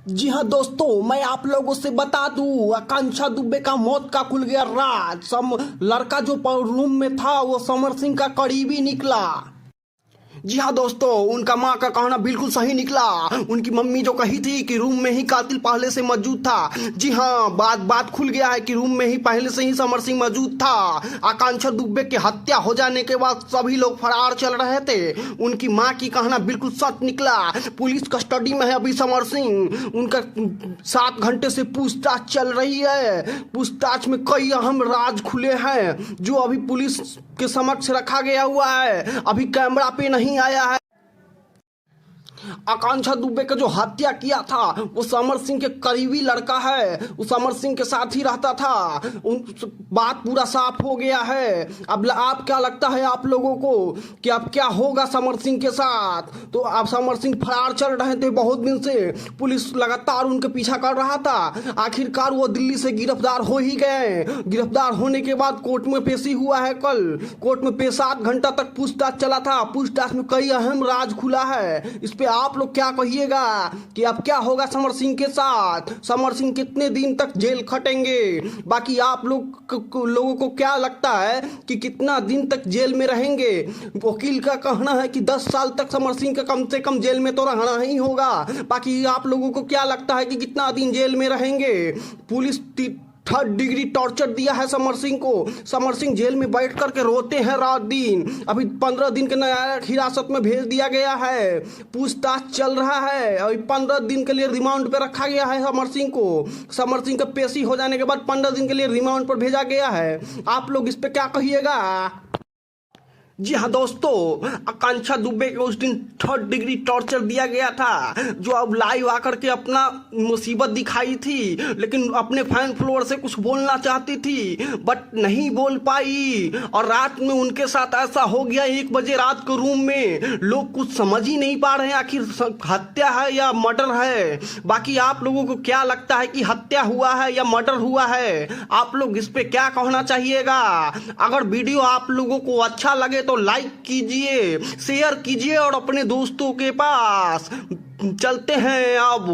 जी हाँ दोस्तों, मैं आप लोगों से बता दूं, आकांक्षा दुबे का मौत का खुल गया राज। लड़का जो रूम में था वो समर सिंह का करीबी निकला। जी हाँ दोस्तों, उनका माँ का कहना बिल्कुल सही निकला। उनकी मम्मी जो कही थी कि रूम में ही कातिल पहले से मौजूद था, जी हाँ, बात खुल गया है कि रूम में ही पहले से ही समर सिंह मौजूद था। आकांक्षा दुबे की हत्या हो जाने के बाद सभी लोग फरार चल रहे थे। उनकी माँ की कहना बिल्कुल सच निकला। पुलिस कस्टडी में है अभी समर सिंह। उनका 7 घंटे से पूछताछ चल रही है। पूछताछ में कई अहम राज खुले हैं जो अभी पुलिस के समक्ष रखा गया हुआ है, अभी कैमरा पे नहीं आया है। आकांक्षा दुबे का जो हत्या किया था वो समर सिंह के करीबी लड़का है, वो समर सिंह के साथ ही रहता था। बात पूरा साफ हो गया है। अब आप क्या लगता है आप लोगों को कि अब क्या होगा समर सिंह के साथ? तो अब समर सिंह फरार चल रहे थे बहुत दिन से, पुलिस लगातार उनके पीछा कर रहा था। आखिरकार वो दिल्ली से गिरफ्तार हो ही गए। गिरफ्तार होने के बाद कोर्ट में पेशी हुआ है। कल कोर्ट में 7 घंटा तक पूछताछ चला था। पूछताछ में कई अहम राज खुला है। इस पे आप लोग क्या कहिएगा कि अब क्या होगा समर सिंह के साथ? समर सिंह कितने दिन तक जेल खटेंगे? बाकी आप लोगों को क्या लगता है कि कितना दिन तक जेल में रहेंगे? वकील का कहना है कि 10 साल तक समर सिंह का कम से कम जेल में तो रहना ही होगा। बाकी आप लोगों को क्या लगता है कि कितना दिन जेल में रहेंगे? पुलिस 3rd डिग्री टॉर्चर दिया है समर सिंह को। समर सिंह जेल में बैठ करके रोते हैं रात दिन। अभी 15 दिन के न्यायिक हिरासत में भेज दिया गया है। पूछताछ चल रहा है। अभी 15 दिन के लिए रिमांड पे रखा गया है समर सिंह को। समर सिंह का पेशी हो जाने के बाद 15 दिन के लिए रिमांड पर भेजा गया है। आप लोग इस पे क्या कहिएगा? जी हाँ दोस्तों, आकांक्षा दुबे को उस दिन 3rd डिग्री टॉर्चर दिया गया था, जो अब लाइव आकर के अपना मुसीबत दिखाई थी, लेकिन अपने फैन फॉलोअर से कुछ बोलना चाहती थी बट नहीं बोल पाई। और रात में उनके साथ ऐसा हो गया, 1 बजे रात को रूम में लोग कुछ समझ ही नहीं पा रहे हैं आखिर हत्या है या मर्डर है। बाकी आप लोगों को क्या लगता है कि हत्या हुआ है या मर्डर हुआ है? आप लोग इस पे क्या कहना चाहिएगा? अगर वीडियो आप लोगों को अच्छा लगे तो लाइक कीजिए, शेयर कीजिए और अपने दोस्तों के पास चलते हैं अब।